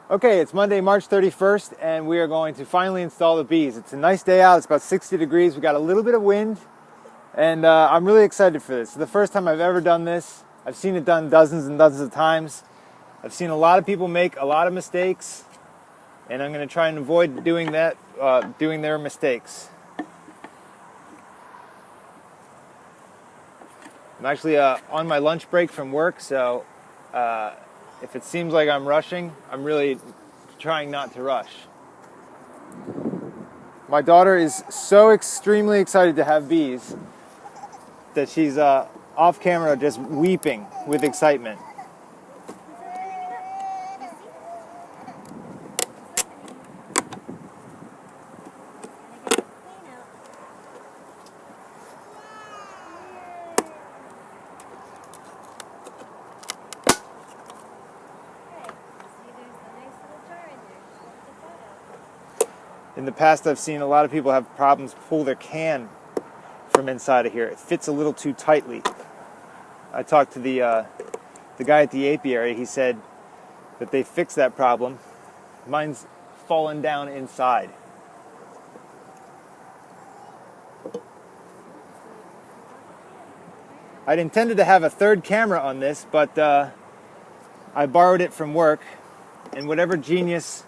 Okay, it's Monday, March 31st, and we are going to finally install the bees. It's a nice day out. It's about 60 degrees. We got a little bit of wind, and I'm really excited for this. It's the first time I've ever done this. I've seen it done dozens and dozens of times. I've seen a lot of people make a lot of mistakes, and I'm going to try and avoid doing that, doing their mistakes. I'm actually on my lunch break from work, so if it seems like I'm rushing, I'm really trying not to rush. My daughter is so extremely excited to have bees that she's off camera just weeping with excitement. In the past, I've seen a lot of people have problems pull their can from inside of here. It fits a little too tightly. I talked to the guy at the apiary. He said that they fixed that problem. Mine's fallen down inside. I'd intended to have a third camera on this, but I borrowed it from work, and whatever genius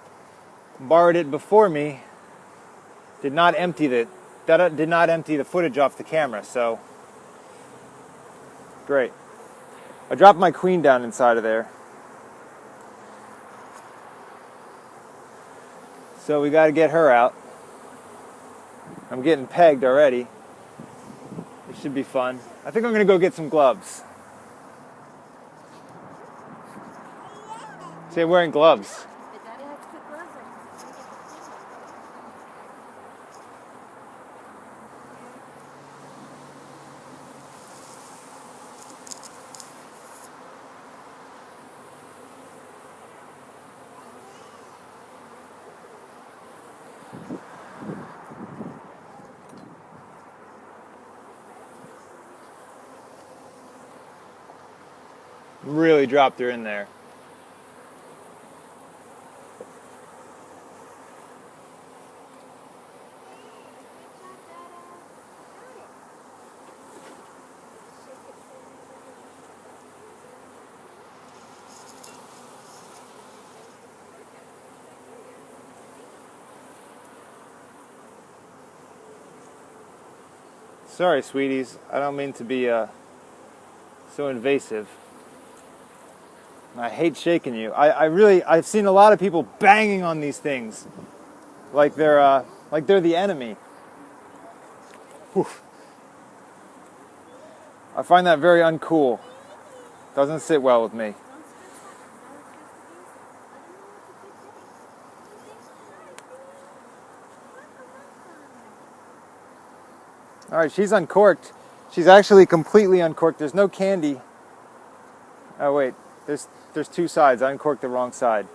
borrowed it before me did not empty the footage off the camera, so great. I dropped my queen down inside of there. So we got to get her out. I'm getting pegged already. It should be fun. I think I'm going to go get some gloves. See, I'm wearing gloves. Really dropped her in there. Sorry, sweeties. I don't mean to be so invasive. I hate shaking you. I've seen a lot of people banging on these things like they're the enemy. Whew. I find that very uncool. Doesn't sit well with me. All right, she's uncorked. She's actually completely uncorked. There's no candy. Oh wait, there's two sides. I uncorked the wrong side.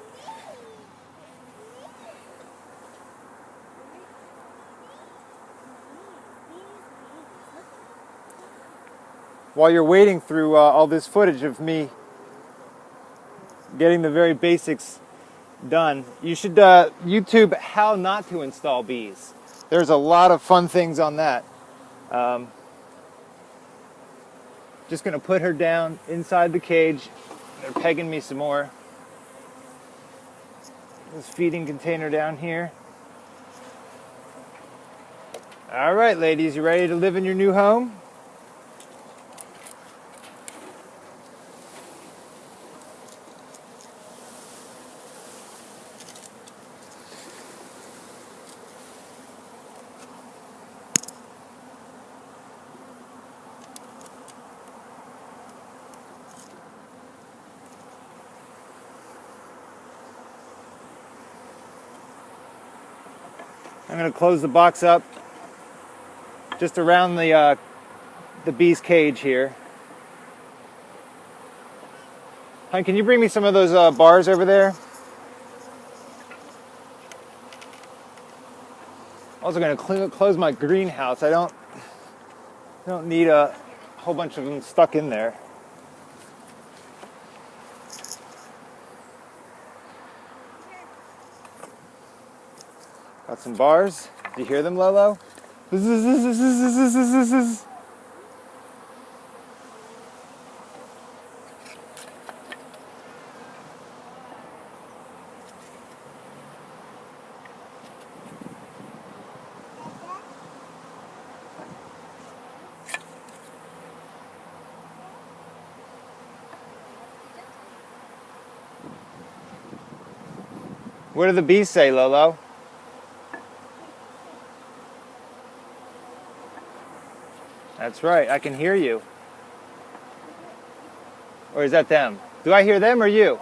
While you're waiting through all this footage of me getting the very basics done, you should YouTube how not to install bees. There's a lot of fun things on that. Just going to put her down inside the cage. They're pegging me some more. This feeding container down here. All right, ladies, you ready to live in your new home? I'm going to close the box up just around the bee's cage here. Hon, can you bring me some of those bars over there? Also going to close my greenhouse. I don't need a whole bunch of them stuck in there. Got some bars. Do you hear them, Lolo? What do the bees say, Lolo? That's right, I can hear you. Or is that them? Do I hear them or you?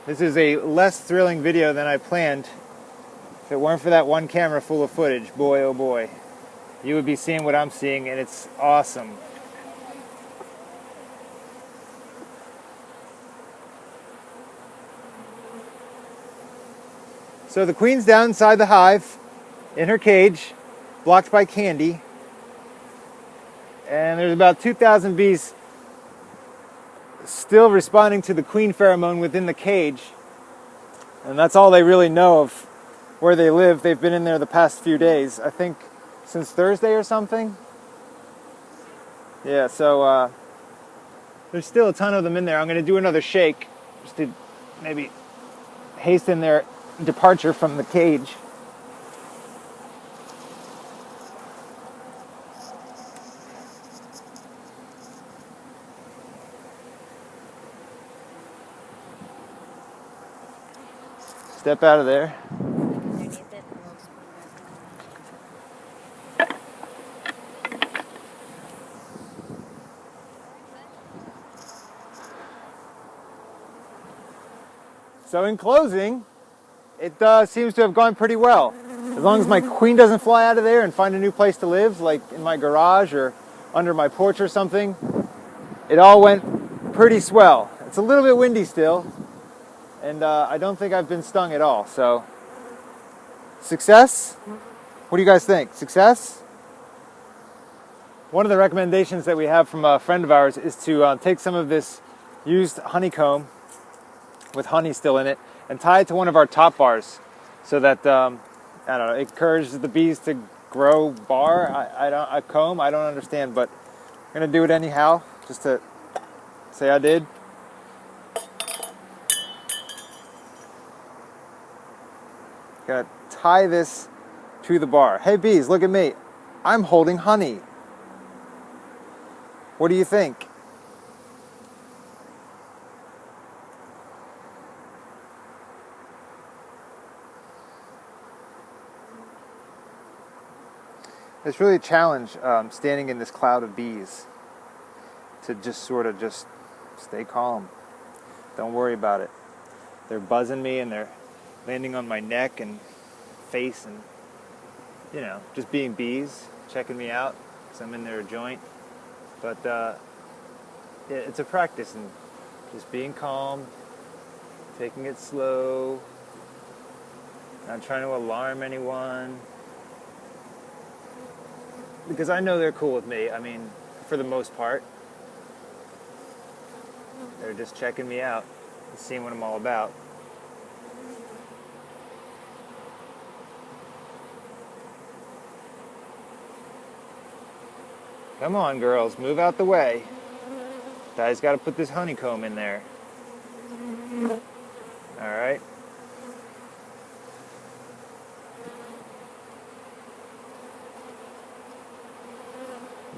This is a less thrilling video than I planned. If it weren't for that one camera full of footage, boy oh boy, you would be seeing what I'm seeing, and it's awesome. So the queen's down inside the hive, in her cage, blocked by candy. And there's about 2,000 bees still responding to the queen pheromone within the cage. And that's all they really know of where they live. They've been in there the past few days, I think since Thursday or something. Yeah, so there's still a ton of them in there. I'm going to do another shake just to maybe hasten their departure from the cage. Step out of there. So in closing, it seems to have gone pretty well. As long as my queen doesn't fly out of there and find a new place to live, like in my garage or under my porch or something, it all went pretty swell. It's a little bit windy still, and I don't think I've been stung at all. So, success? What do you guys think? Success? One of the recommendations that we have from a friend of ours is to take some of this used honeycomb with honey still in it and tie it to one of our top bars so that, I don't know, it encourages the bees to grow a comb. I don't understand, but I'm going to do it anyhow just to say I did. Gonna tie this to the bar. Hey bees, look at me. I'm holding honey. What do you think? It's really a challenge standing in this cloud of bees to just sort of just stay calm. Don't worry about it. They're buzzing me and they're landing on my neck and face and, you know, just being bees, checking me out because I'm in their joint. But it's a practice and just being calm, taking it slow, not trying to alarm anyone. Because I know they're cool with me. I mean, for the most part. They're just checking me out and seeing what I'm all about. Come on, girls, move out the way. Guys, got to put this honeycomb in there. All right.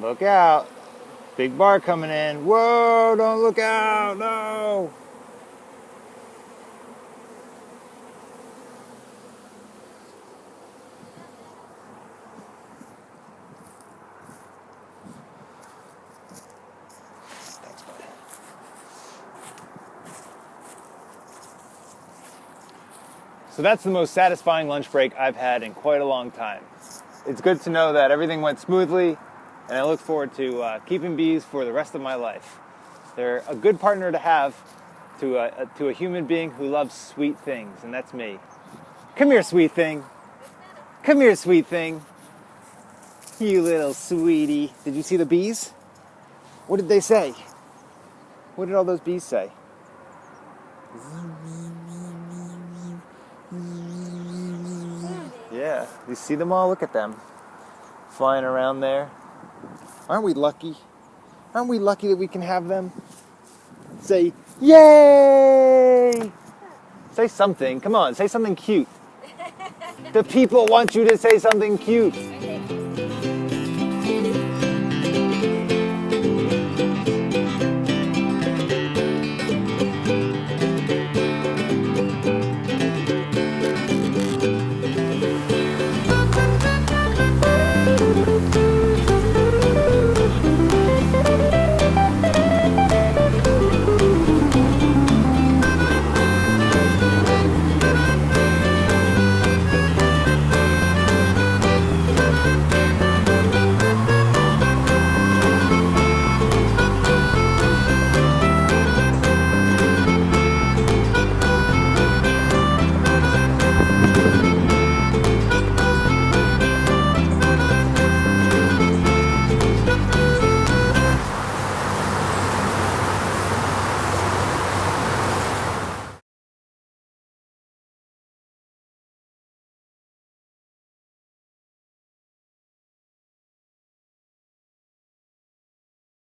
Look out. Big bar coming in. Whoa, don't look out, no. Thanks, bud. So that's the most satisfying lunch break I've had in quite a long time. It's good to know that everything went smoothly, and I look forward to keeping bees for the rest of my life. They're a good partner to have to a human being who loves sweet things, and that's me. Come here, sweet thing. Come here, sweet thing. You little sweetie. Did you see the bees? What did they say? What did all those bees say? Yeah, you see them all? Look at them. Flying around there. Aren't we lucky? Aren't we lucky that we can have them? Say, yay! Say something. Come on, say something cute. The people want you to say something cute.